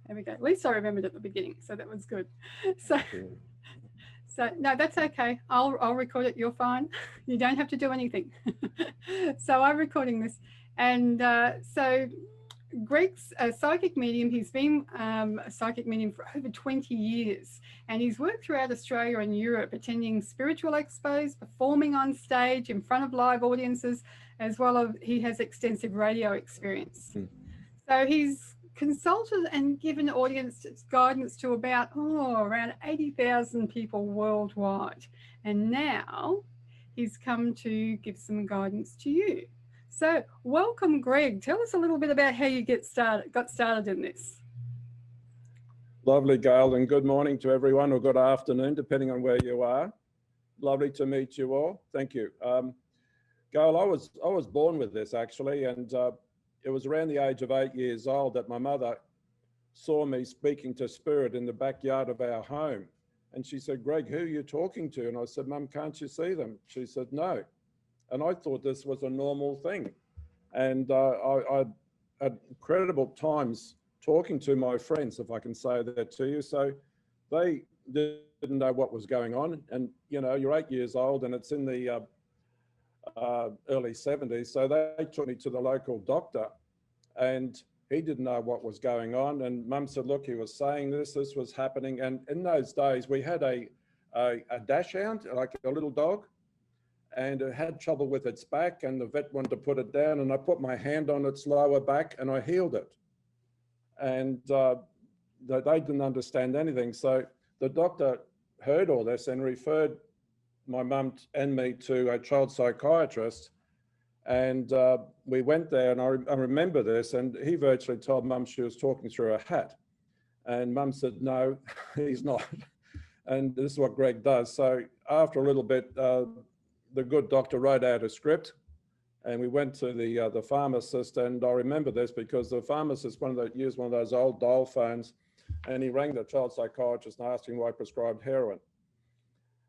There we go. At least I remembered at the beginning, so that was good. So, Thank you. so no, that's okay. I'll record it. You're fine. You don't have to do anything. So I'm recording this, and so Greg's a psychic medium. He's been a psychic medium for over 20 years, and he's worked throughout Australia and Europe, attending spiritual expos, performing on stage in front of live audiences, as well as he has extensive radio experience. Hmm. So he's consulted and given audience guidance to about around 80,000 people worldwide, and now he's come to give some guidance to you. So, welcome, Greg. Tell us a little bit about how you got started in this. Lovely, Gail, and good morning to everyone, or good afternoon, depending on where you are. Lovely to meet you all. Thank you. Gail, I was born with this actually, and it was around the age of 8 years old that my mother saw me speaking to spirit in the backyard of our home. And she said, Greg, who are you talking to? And I said, Mum, can't you see them? She said, no. And I thought this was a normal thing. And I had incredible times talking to my friends, if I can say that to you. So they didn't know what was going on. And, you know, you're 8 years old and it's in the early 70s. So they took me to the local doctor and he didn't know what was going on. And Mum said, look, he was saying this was happening. And in those days, we had a dachshund, like a little dog, and it had trouble with its back, and the vet wanted to put it down, and I put my hand on its lower back and I healed it. And they didn't understand anything. So the doctor heard all this and referred my mum and me to a child psychiatrist. And we went there, and I remember this, and he virtually told Mum she was talking through her hat. And Mum said, no, he's not. And this is what Greg does. So after a little bit, the good doctor wrote out a script, and we went to the pharmacist. And I remember this because the pharmacist used one of those old dial phones, and he rang the child psychiatrist and asked him why I prescribed heroin.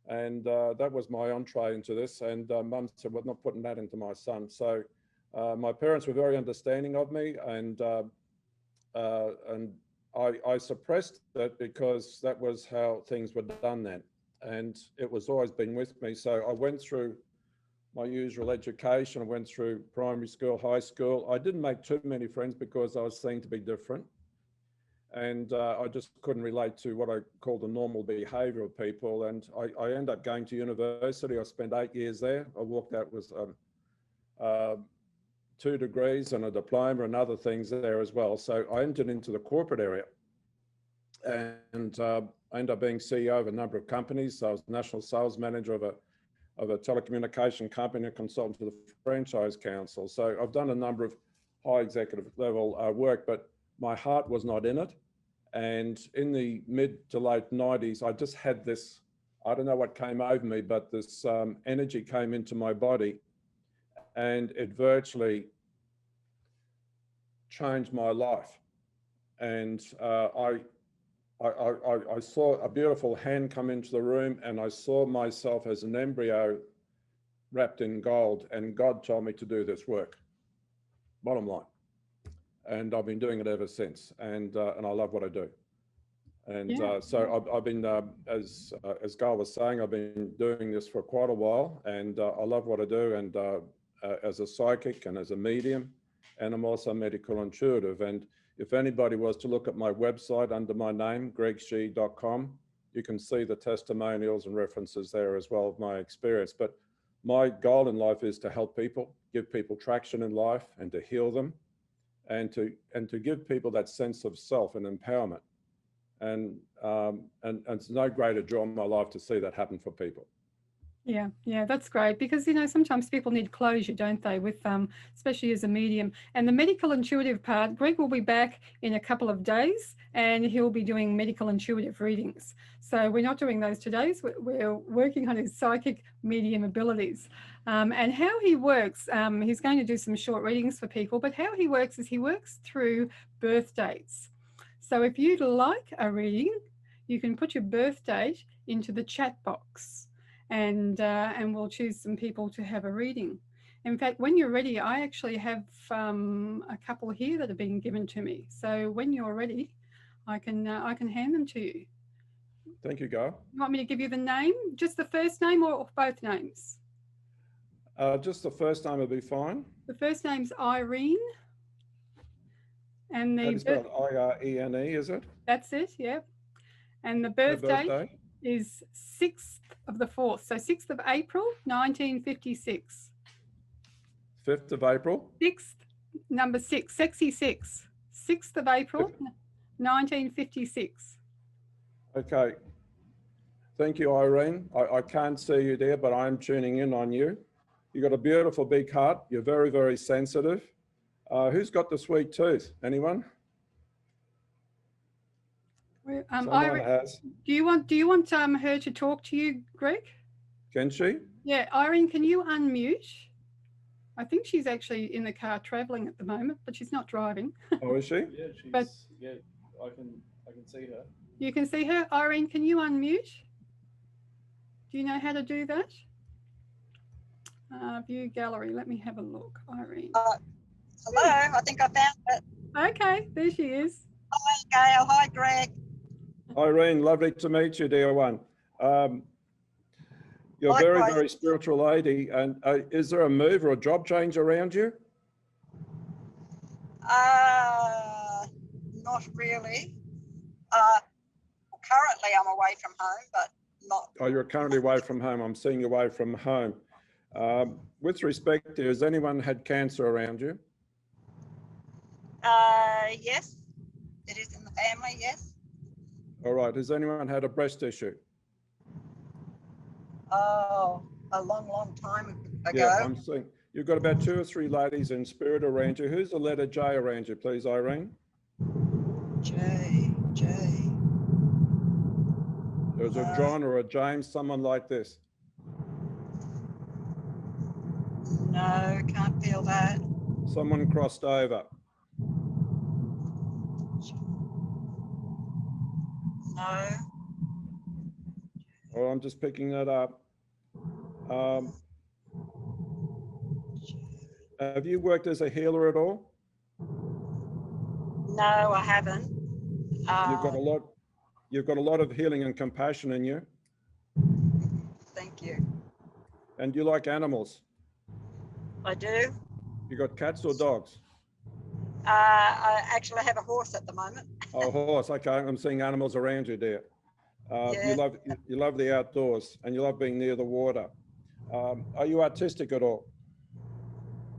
And that was my entree into this. And Mum said, well, not putting that into my son. So my parents were very understanding of me, and I suppressed it because that was how things were done then. And it was always been with me. So I went through my usual education. I went through primary school, high school. I didn't make too many friends because I was seen to be different. And I just couldn't relate to what I call the normal behavior of people. And I ended up going to university. I spent 8 years there. I walked out with 2 degrees and a diploma and other things there as well. So I entered into the corporate area, and I ended up being CEO of a number of companies. So I was national sales manager of a telecommunication company, a consultant to the Franchise Council. So I've done a number of high executive level work, but my heart was not in it. And in the mid to late 90s, I just had this, I don't know what came over me, but this energy came into my body, and it virtually changed my life. And I saw a beautiful hand come into the room, and I saw myself as an embryo wrapped in gold, and God told me to do this work, bottom line. And I've been doing it ever since, and I love what I do. And so I've been, as Gail was saying, I've been doing this for quite a while, and I love what I do, and as a psychic and as a medium, and I'm also medical intuitive. And if anybody was to look at my website under my name, gregsheehy.com, you can see the testimonials and references there as well of my experience. But my goal in life is to help people, give people traction in life, and to heal them, and to give people that sense of self and empowerment. And it's no greater joy in my life to see that happen for people. Yeah, that's great, because sometimes people need closure, don't they, with especially as a medium. And the medical intuitive part, Greg will be back in a couple of days, and he'll be doing medical intuitive readings. So we're not doing those today. We're working on his psychic medium abilities. And how he works, he's going to do some short readings for people, but how he works is he works through birth dates. So if you'd like a reading, you can put your birth date into the chat box, and we'll choose some people to have a reading. In fact, when you're ready, I actually have a couple here that have been given to me. So when you're ready, I can hand them to you. Thank you, Gail. You want me to give you the name, just the first name, or both names? Just the first name will be fine. The first name's Irene, and How do you spell it? Irene, is it? that's it. Yep. And the Her birth date birthday? is 6th of the 4th, so 6th of April, 1956. 5th of April. 6th, number 6, sexy 6. 6th of April, 1956. Okay. Thank you, Irene. I can't see you there, but I'm tuning in on you. You've got a beautiful big heart. You're very, very sensitive. Who's got the sweet tooth? Anyone? Someone Irene, has. do you want her to talk to you, Greg? Can she? Yeah, Irene, can you unmute? I think she's actually in the car traveling at the moment, but she's not driving. Oh, is she? Yeah, she's. But- yeah, I can see her. You can see her. Irene, can you unmute? Do you know how to do that? View gallery. Let me have a look. Irene. Hello, I think I found it. Okay, there she is. Hi, Gail. Hi, Greg. Irene, lovely to meet you, dear one. You're a very, Likewise. very spiritual lady. And is there a move or a job change around you? Not really. Currently, I'm away from home, but not. Oh, you're currently away from home. I'm seeing you away from home. With respect to, has anyone had cancer around you? Yes, it is in the family. Yes. All right. Has anyone had a breast issue? Oh, a long, long time ago. Yeah, I'm seeing you've got about 2 or 3 ladies in spirit around you. Who's the letter J around you, please, Irene? J. There's a John or a James, someone like this. No, can't feel that. Someone crossed over. No. Well, I'm just picking that up. Have you worked as a healer at all? No, I haven't. You've got a lot of healing and compassion in you. Thank you. And you like animals. I do. You got cats or dogs? I actually have a horse at the moment. Oh, horse. Okay, I'm seeing animals around you, dear. Yeah. You love the outdoors and you love being near the water. Are you artistic at all?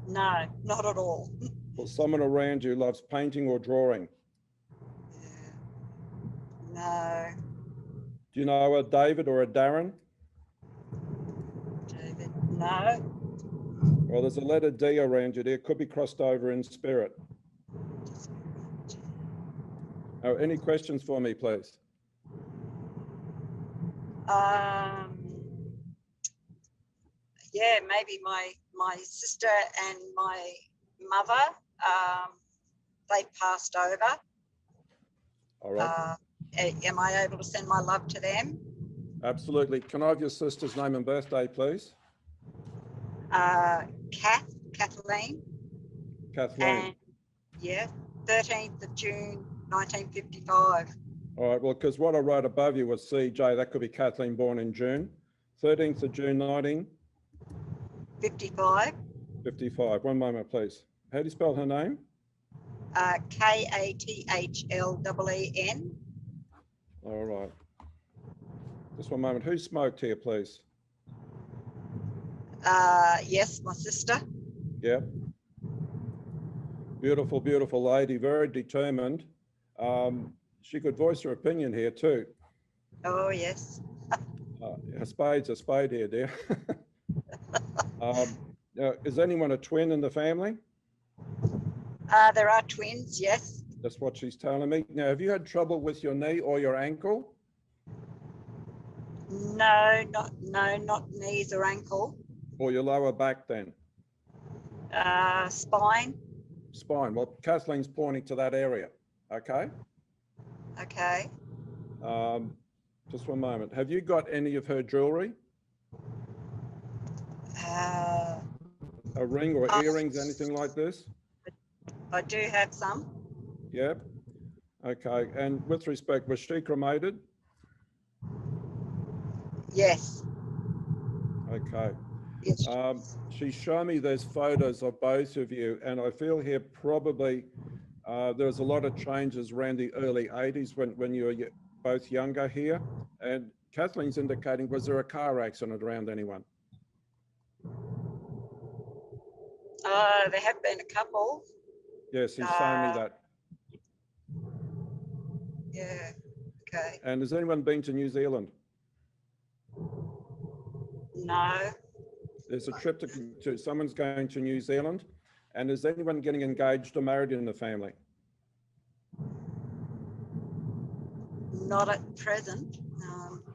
No, not at all. Well, someone around you loves painting or drawing. No, Do you know a David or a Darren? David. No. Well, there's a letter D around you there. Could be crossed over in spirit. Any questions for me, please? Yeah, maybe my sister and my mother, they've passed over. All right. Am I able to send my love to them? Absolutely. Can I have your sister's name and birthday, please? Kathleen. Kathleen. And yeah, 13th of June, 1955. All right. Well, because what I wrote above you was CJ. That could be Kathleen, born in June. 13th of June, 55. 1955. One moment, please. How do you spell her name? Kathlleen. All right. Just one moment. Who smoked here, please? Yes, my sister. Yeah. Beautiful, beautiful lady. Very determined. She could voice her opinion here too. Oh, yes. A spade's a spade here, dear. Is anyone a twin in the family? There are twins, yes. That's what she's telling me. Now, have you had trouble with your knee or your ankle? No, not knees or ankle. Or your lower back then? Spine. Spine. Well, Kathleen's pointing to that area. Okay. Okay. Just one moment. Have you got any of her jewelry? A ring or earrings, anything like this? I do have some. Yep. Okay, and with respect, was she cremated? Yes. Okay. Yes. She's shown me there's photos of both of you, and I feel here probably there's a lot of changes around the early 80s when you were both younger here. And Kathleen's indicating, was there a car accident around anyone? There have been a couple. Yes, he's shown me that. Yeah. Okay. And has anyone been to New Zealand? No. There's a trip to someone's going to New Zealand. And is anyone getting engaged or married in the family? Not at present.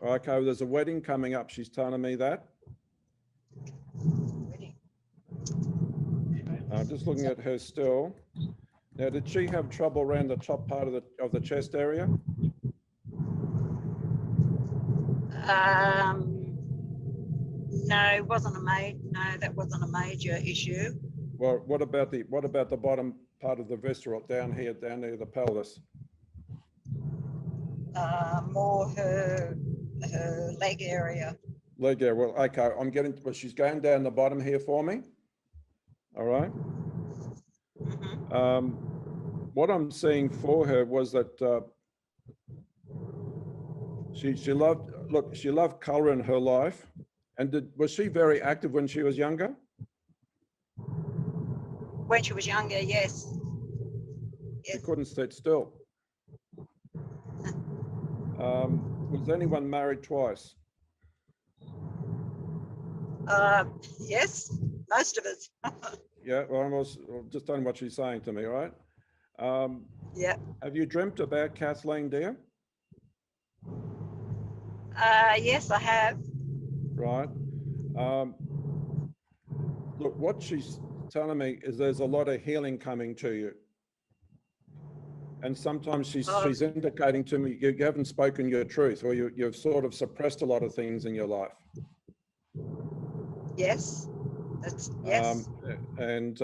Okay, well, there's a wedding coming up. She's telling me that. Wedding. I'm just looking at her still. Now, did she have trouble around the top part of the chest area? No, it wasn't no, that wasn't a major issue. Well, what about the bottom part of the visceral down here, down near the pelvis? More her leg area. Leg area. Well, okay. Well, she's going down the bottom here for me. All right. Mm-hmm. What I'm seeing for her was that she loved color in her life. And was she very active when she was younger? When she was younger, yes. She Yes. couldn't sit still. Was anyone married twice? Yes, most of us. Yeah, well, I was just telling what she's saying to me, right? Yeah. Have you dreamt about Kathleen, dear? Yes, I have. Right. Look, what she's telling me is there's a lot of healing coming to you. And sometimes she's indicating to me you haven't spoken your truth, or you've sort of suppressed a lot of things in your life. Yes. That's yes. And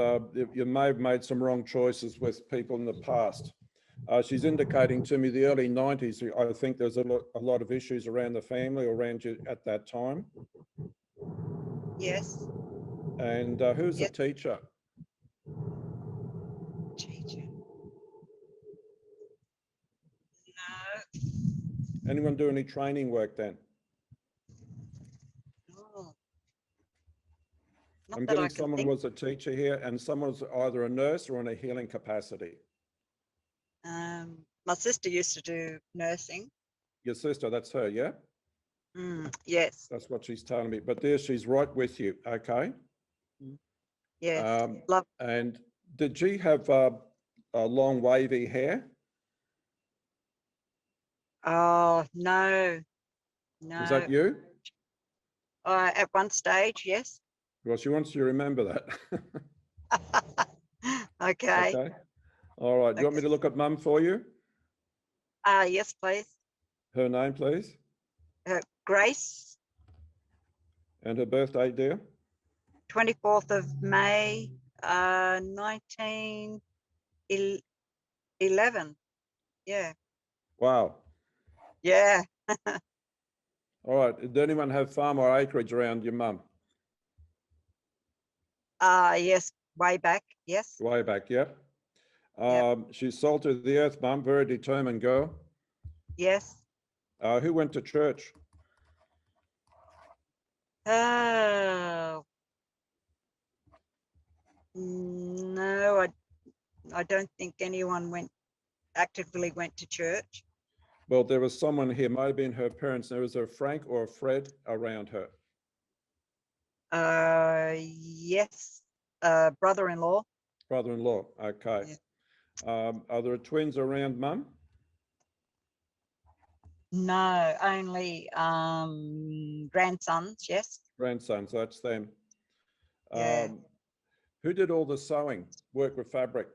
you may have made some wrong choices with people in the past. She's indicating to me the early 90s, I think there's a lot of issues around the family or around you at that time. Yes. And who's the teacher? Teacher. No. Anyone do any training work then? Oh. I'm getting someone was a teacher here and someone's either a nurse or in a healing capacity. My sister used to do nursing. Your sister, that's her, yeah? Yes. That's what she's telling me. But there, she's right with you, okay? Yes. And did she have a long wavy hair? Oh, no. No. Is that you? At one stage, yes. Well, she wants you to remember that. Okay. Okay. All right. Do you want me to look at Mum for you? Yes, please. Her name, please. Grace. And her birthday, dear? 24th of May, 1911. Yeah. Wow. Yeah. All right. Did anyone have farm or acreage around your mum? Yes, way back. Yes. Way back, yeah. Yep. She's sold to the earth, Mum, very determined girl. Yes. Who went to church? Oh. No, I don't think anyone actively went to church. Well, there was someone here, might have been her parents. There was a Frank or a Fred around her. Yes. Brother-in-law. Brother-in-law, okay. Yeah. Are there twins around Mum? No, only grandsons, yes. Grandsons, that's them. Yeah. Who did all the sewing, work with fabric?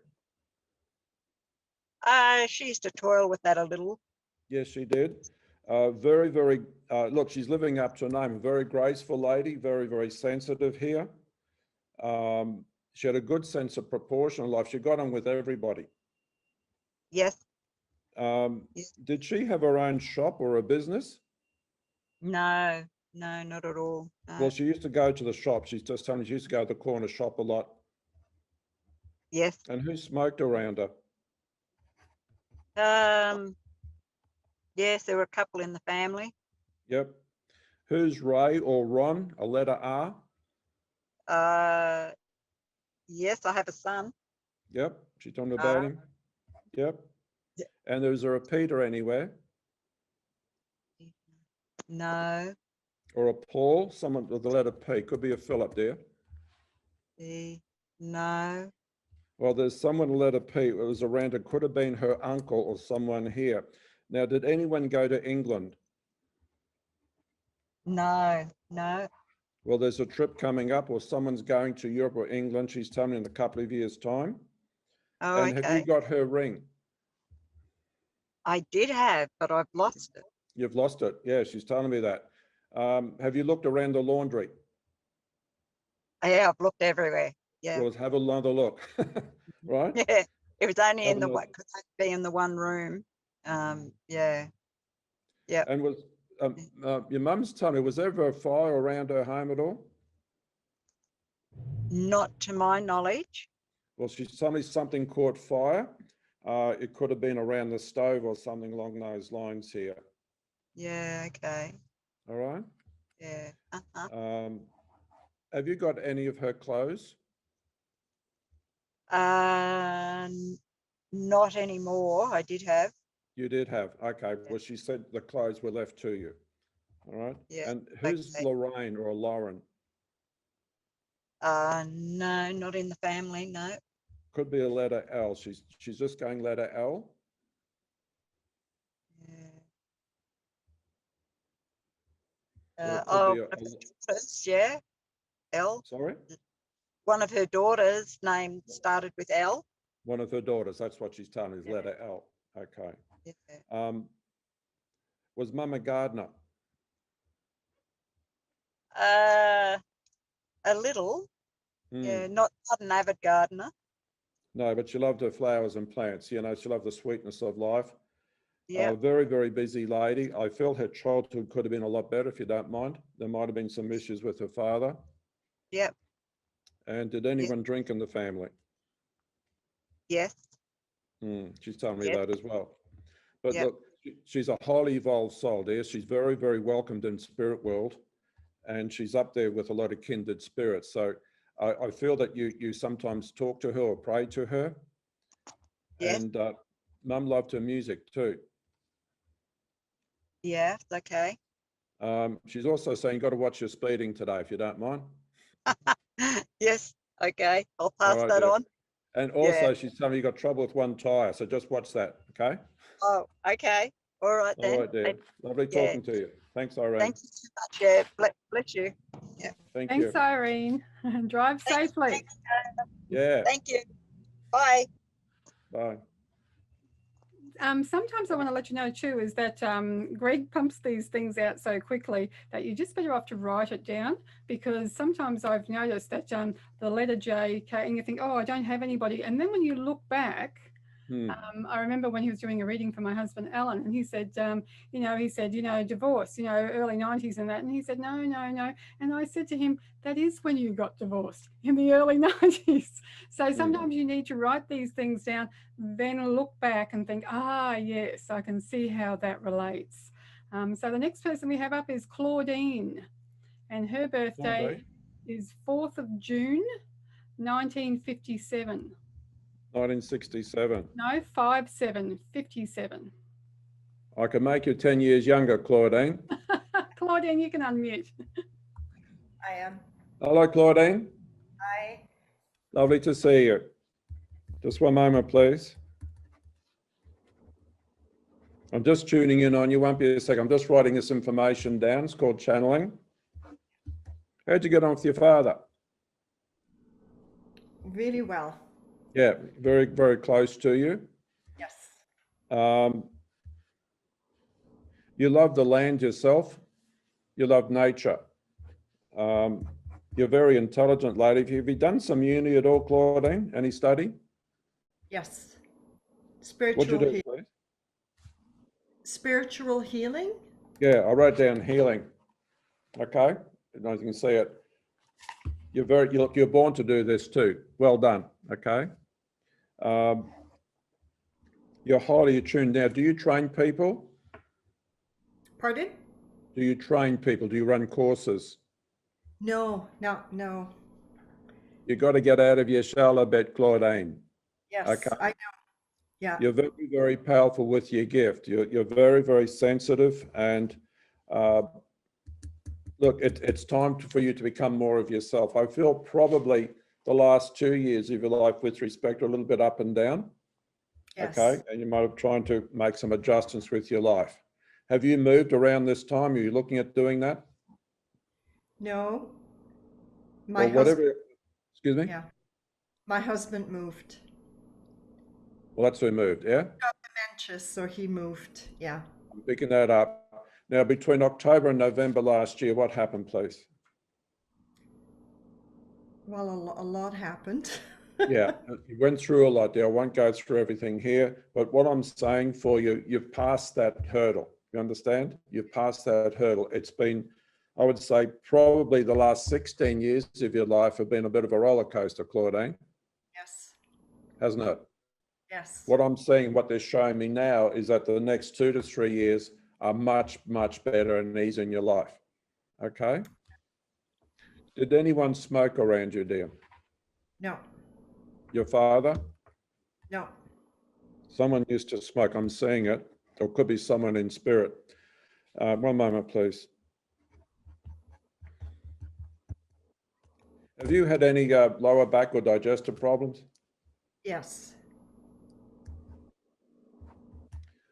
She used to toil with that a little. Yes, she did. Very, very, look, she's living up to her name. Very graceful lady, very, very sensitive here. She had a good sense of proportion in life. She got on with everybody. Yes. Yeah. Did she have her own shop or a business? No, no, not at all. Well, No. she used to go to the shop. She's just telling me she used to go to the corner shop a lot. Yes. And who smoked around her? Yes, there were a couple in the family. Yep. Who's Ray or Ron? A letter R? Uh, yes, I have a son. Yep. She told me about him. Yep. Yeah. And there's a repeater anywhere? No. Or a Paul? Someone with the letter P. Could be a Philip there. No. Well, there's someone with the letter P. It was around. It could have been her uncle or someone here. Now, did anyone go to England? No. No. Well, there's a trip coming up, or someone's going to Europe or England. She's telling me in a couple of years' time. Oh, And have you okay. got her ring? I did have, but I've lost it. You've lost it. Yeah, she's telling me that. Have you looked around the laundry? Yeah, I've looked everywhere. Yeah. Well, let's have another look. Right? Yeah. It was only Have in the another. one, could only be in the one room. Yeah. Yeah. And was your mum's telling me, was there ever a fire around her home at all? Not to my knowledge. Well, she's telling me something caught fire. It could have been around the stove or something along those lines here. Yeah. Okay. All right. Yeah. Have you got any of her clothes? Not anymore. I did have. You did have. Okay. Well, she said the clothes were left to you. All right. Yeah. And who's Okay. Lorraine or Lauren? No, not in the family. No. Could be a letter L. She's just going letter L. Yeah. Or it could Oh, be one of her daughters, yeah. L. sorry, One of her daughters' name started with L. one of her daughters. That's what she's telling me is Yeah. letter L. Okay. Yeah. Was Mum a gardener? A little. Mm. Yeah, not an avid gardener. No, but she loved her flowers and plants. You know, she loved the sweetness of life. Yeah. Very, very busy lady. I feel her childhood could have been a lot better, if you don't mind. There might have been some issues with her father. Yep. And did anyone drink in the family? Yes. She's telling me Yes. that as well. But Yep. look, she's a highly evolved soul, dear. She's very, very welcomed in spirit world, and she's up there with a lot of kindred spirits. So I feel that you sometimes talk to her or pray to her. Yes. And Mum loved her music too. Yeah. Okay. She's also saying, you've got to watch your speeding today, if you don't mind. Yes. Okay. I'll All pass right, that dear. on. And also, Yeah. she's telling me you got trouble with one tire, so just watch that, okay? Oh, okay. All right All then. right, dear. Lovely Yeah. talking to you. Thanks, Irene. Thank you so much. Yeah. Bless you. Yeah. Thank Thanks, you. Irene. Drive Thanks. safely. Yeah. Thank you. Bye. Bye. Sometimes I want to let you know too is that Greg pumps these things out so quickly that you're just better off to write it down, because sometimes I've noticed that the letter J, K, and you think, oh, I don't have anybody. And then when you look back, I remember when he was doing a reading for my husband, Alan, and he said, divorce, early 90s and that. And he said, no. And I said to him, that is when you got divorced, in the early 90s. So sometimes you need to write these things down, then look back and think, yes, I can see how that relates. So the next person we have up is Claudine, and her birthday is 4th of June, 1957. 1967. No, 57. I can make you 10 years younger, Claudine. Claudine, you can unmute. I am. Hello, Claudine. Hi. Lovely to see you. Just one moment, please. I'm just tuning in on you. Won't be a second. I'm just writing this information down. It's called channeling. How'd you get on with your father? Really well. Yeah, very, very close to you. Yes. You love the land yourself. You love nature. You're a very intelligent lady. Have you done some uni at all, Claudine? Any study? Yes. What'd you Spiritual do, healing. please? Spiritual healing? Yeah, I wrote down healing. Okay, I don't know if you can see it. You're born to do this too. Well done. Okay. You're highly attuned now. Do you train people? Pardon? Do you train people? Do you run courses? No, no. You got to get out of your shell a bit, Claudine. Yes, Okay. I know. Yeah. You're very, very powerful with your gift. You're very, very sensitive. And look, it's time for you to become more of yourself. I feel probably the last 2 years of your life with respect are a little bit up and down. Yes. Okay. And you might have tried to make some adjustments with your life. Have you moved around this time? Are you looking at doing that? No. My Or whatever, husband, excuse me? yeah. My husband moved. Well, that's who moved, yeah? Dementia, so he moved. Yeah. I'm picking that up. Now, between October and November last year, what happened, please? Well, a lot happened. Yeah, you went through a lot there. I won't go through everything here, but what I'm saying for you, you've passed that hurdle. You understand? You've passed that hurdle. It's been, I would say, probably the last 16 years of your life have been a bit of a roller coaster, Claudine, Yes. hasn't it? Yes. What I'm seeing, what they're showing me now is that the next 2 to 3 years are much, much better and easier in your life. Okay? Did anyone smoke around you, dear? No. Your father? No. Someone used to smoke. I'm seeing it. Or could be someone in spirit. One moment, please. Have you had any lower back or digestive problems? Yes.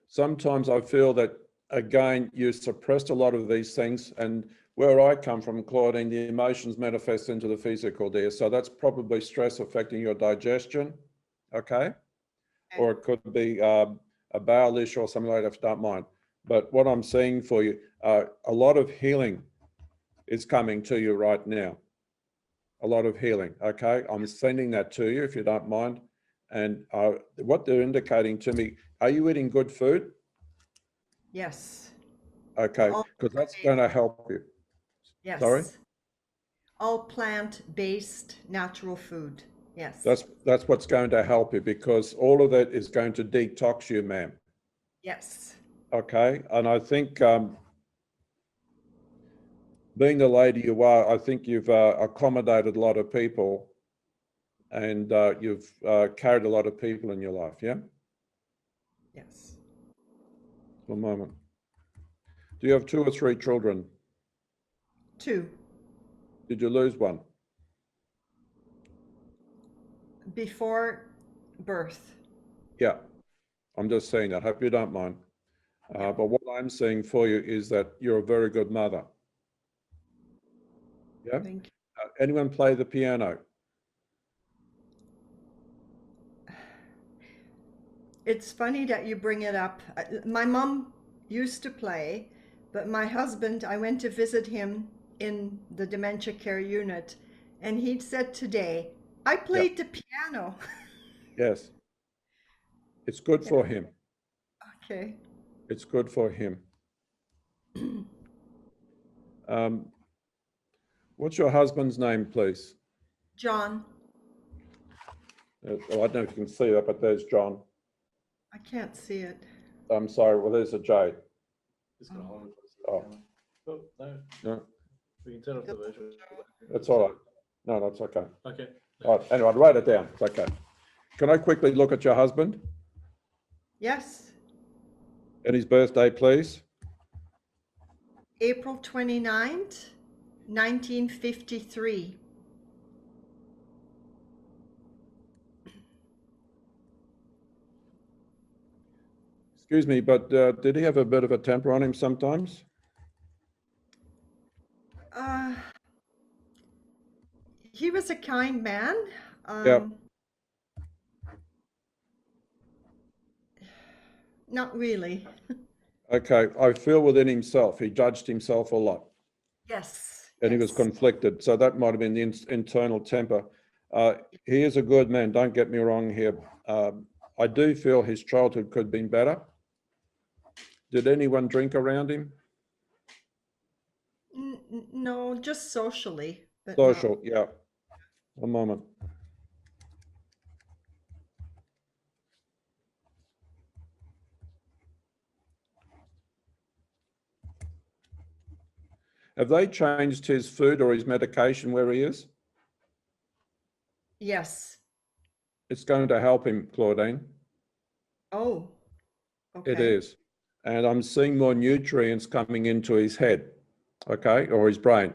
Sometimes I feel that, again, you suppressed a lot of these things. And where I come from, Claudine, the emotions manifest into the physical, dear. So that's probably stress affecting your digestion. Okay? Or it could be a bowel issue or something like that, if you don't mind. But what I'm seeing for you, a lot of healing is coming to you right now. A lot of healing, okay? I'm sending that to you, if you don't mind. And what they're indicating to me, are you eating good food? Yes. Okay, All because that's plant-based. going to help you. Yes. Sorry? All plant-based natural food. Yes. That's what's going to help you, because all of that is going to detox you, ma'am. Yes. Okay, and I think being the lady you are, I think you've accommodated a lot of people, and you've carried a lot of people in your life, yeah? Yes. One moment. Do you have 2 or 3 children? 2. Did you lose one? Before birth. Yeah, I'm just saying that. Hope you don't mind. But what I'm seeing for you is that you're a very good mother. Yeah? Thank you. Anyone play the piano? It's funny that you bring it up. My mom used to play, but my husband, I went to visit him in the dementia care unit, and he said today, I played the piano. Yes. It's good for him. Okay. It's good for him. What's your husband's name, please? John, Well, I don't know if you can see that, but there's John. I can't see it. I'm sorry, well, there's a J. Just gonna hold it for a Oh. second. Oh, no, No, we can turn off the virtual. that's all right. No, that's okay. Okay. All right, anyway, I'll write it down. It's okay. Can I quickly look at your husband Yes, and his birthday, please? April 29th, 1953. Excuse me, but did he have a bit of a temper on him sometimes? He was a kind man. Yeah. Not really. Okay, I feel within himself, he judged himself a lot Yes. and he was yes. conflicted. So that might have been the internal temper. He is a good man, don't get me wrong here. I do feel his childhood could have been better. Did anyone drink around him? No, just socially, but Social, yeah. One moment. Have they changed his food or his medication where he is? yes. It's going to help him, Claudine. Oh, It okay. is. And I'm seeing more nutrients coming into his head, okay, or his brain.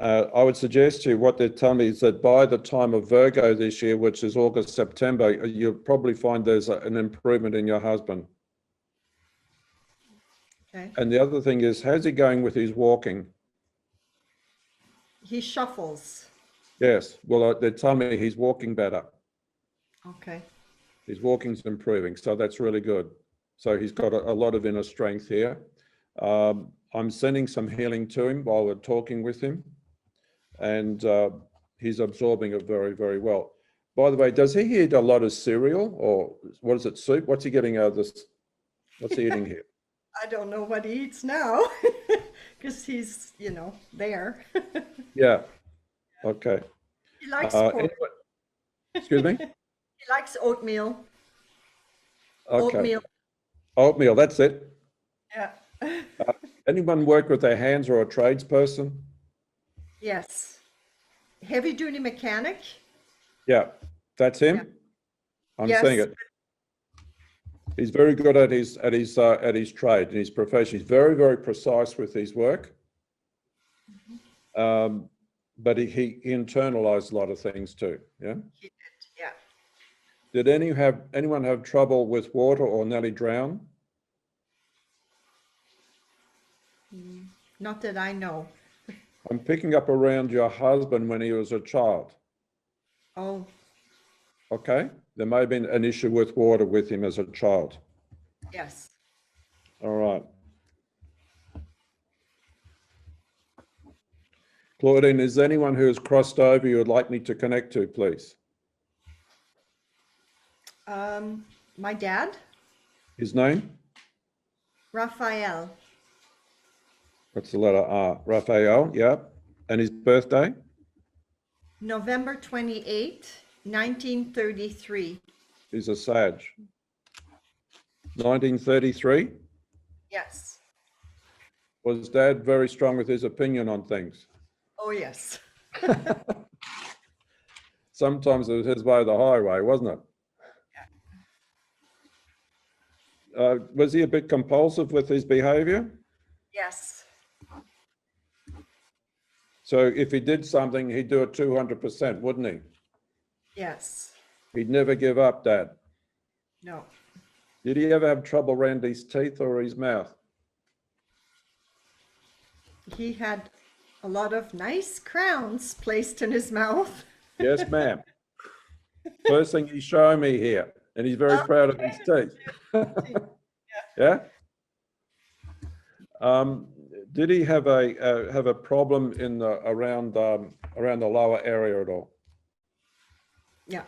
I would suggest to you what they're telling me is that by the time of Virgo this year, which is August, September, you'll probably find there's an improvement in your husband. Okay. And the other thing is, how's he going with his walking? He shuffles. Yes, well, they're telling me he's walking better. Okay. His walking's improving, so that's really good. So he's got a lot of inner strength here. I'm sending some healing to him while we're talking with him, and he's absorbing it very, very well. By the way, does he eat a lot of cereal, or what is it, soup? What's he getting out of this? What's he eating here? I don't know what he eats now because he's, there. Yeah, okay. He likes corn. Excuse me? He likes oatmeal. Okay. Oatmeal. Oatmeal, that's it. Yeah. Anyone work with their hands or a tradesperson? Yes. Heavy duty mechanic. Yeah, that's him. Yeah. I'm Yes. seeing it. He's very good at his trade and his profession. He's very, very precise with his work. But he internalized a lot of things too. Yeah. He did. Yeah. Did anyone have trouble with water or nearly drown? Not that I know. I'm picking up around your husband when he was a child. Oh, Okay. There may have been an issue with water with him as a child. yes. All right. Claudine, is there anyone who has crossed over you would like me to connect to, please? My dad, His name? Raphael, What's the letter R? Raphael, yeah. And his birthday? November 28, 1933. He's a Sag. 1933? Yes. Was Dad very strong with his opinion on things? Oh, yes. Sometimes it was his way or the highway, wasn't it? Was he a bit compulsive with his behavior? Yes. So if he did something, he'd do it 200%, wouldn't he? Yes. He'd never give up, Dad. No. Did he ever have trouble around his teeth or his mouth? He had a lot of nice crowns placed in his mouth. Yes, ma'am. First thing he's showing me here, and he's very proud of his teeth. Yeah. Did he have a problem in the around the lower area at all? Yeah.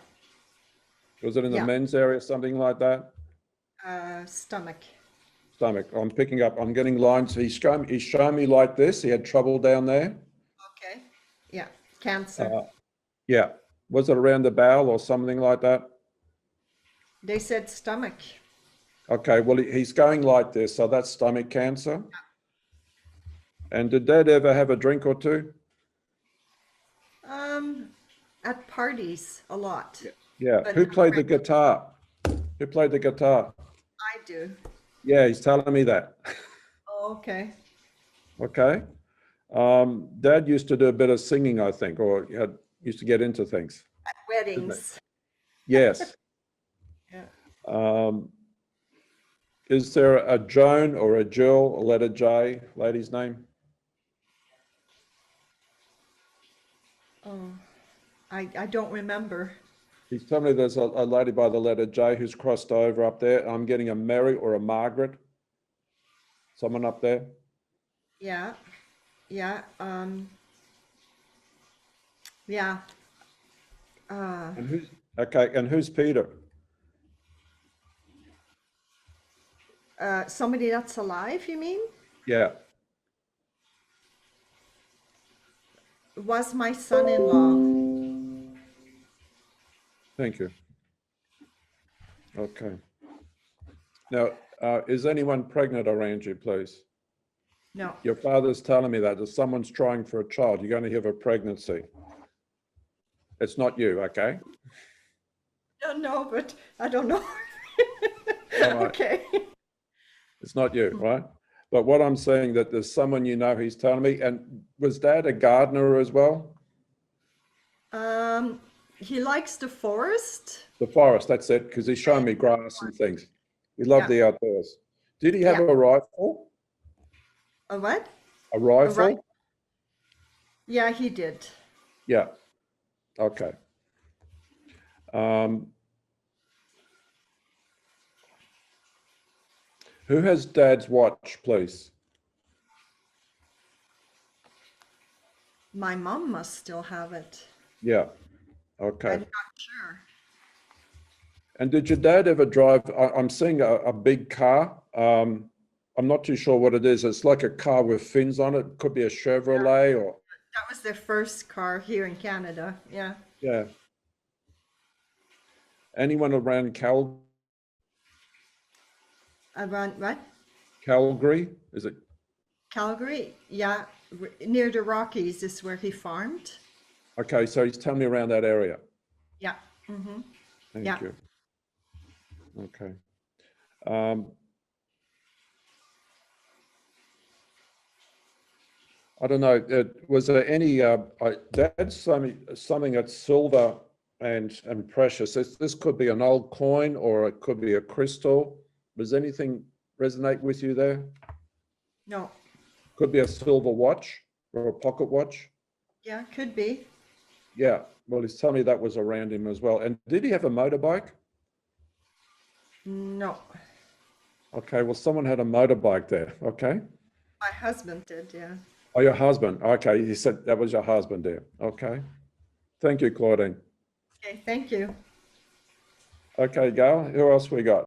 Was it in the Yeah. men's area, something like that? Stomach. Stomach. I'm picking up. I'm getting lines. He's showing me like this. He had trouble down there. Okay. Yeah. Cancer. Yeah. Was it around the bowel or something like that? They said stomach. Okay. Well, he's going like this, so that's stomach cancer. And did Dad ever have a drink or two? At parties a lot. Yeah. But Who not played the regular. guitar? Who played the guitar? I do. Yeah, he's telling me that. Oh, okay. Okay. Dad used to do a bit of singing, I think, or used to get into things. At weddings. Yes. Yeah. Is there a Joan or a Jill, a letter J, lady's name? Oh, I don't remember. He's telling me there's a lady by the letter J who's crossed over up there. I'm getting a Mary or a Margaret. Someone up there? Yeah. Yeah. Yeah. And who's Peter? Somebody that's alive, you mean? Yeah. Was my son-in-law. Thank you. Okay. Now, is anyone pregnant around you, please? No. Your father's telling me that if someone's trying for a child, you're going to have a pregnancy. It's not you, okay? No, but I don't know. All right. Okay. It's not you, right? But what I'm saying that there's someone you know he's telling me, and was Dad a gardener as well? He likes the forest. The forest, that's it, because he's showing me grass and things. He loved Yeah. the outdoors. Did he have Yeah. a rifle? A what? A rifle? Yeah, he did. Yeah. Okay. Who has Dad's watch, please? My mom must still have it. Yeah. I'm Okay. not sure. And did your dad ever drive? I'm seeing a big car. I'm not too sure what it is. It's like a car with fins on it. Could be a Chevrolet or, That was their first car here in Canada. Yeah. yeah. Anyone around Around what? Calgary? Is it? Calgary? Yeah. Near the Rockies is where he farmed. Okay, so he's telling me around that area. Yeah. Mm-hmm. Thank Yeah. you. Okay. I don't know. Was there any? That's something that's silver and precious. This could be an old coin or it could be a crystal. Does anything resonate with you there? No. Could be a silver watch or a pocket watch. Yeah, could be. Yeah. Well, he's telling me that was around him as well. And did he have a motorbike? No. Okay. Well, someone had a motorbike there. Okay. My husband did, yeah. Oh, your husband. Okay. He said that was your husband there. Okay. Thank you, Claudine. Okay, thank you. Okay, Gail, who else we got?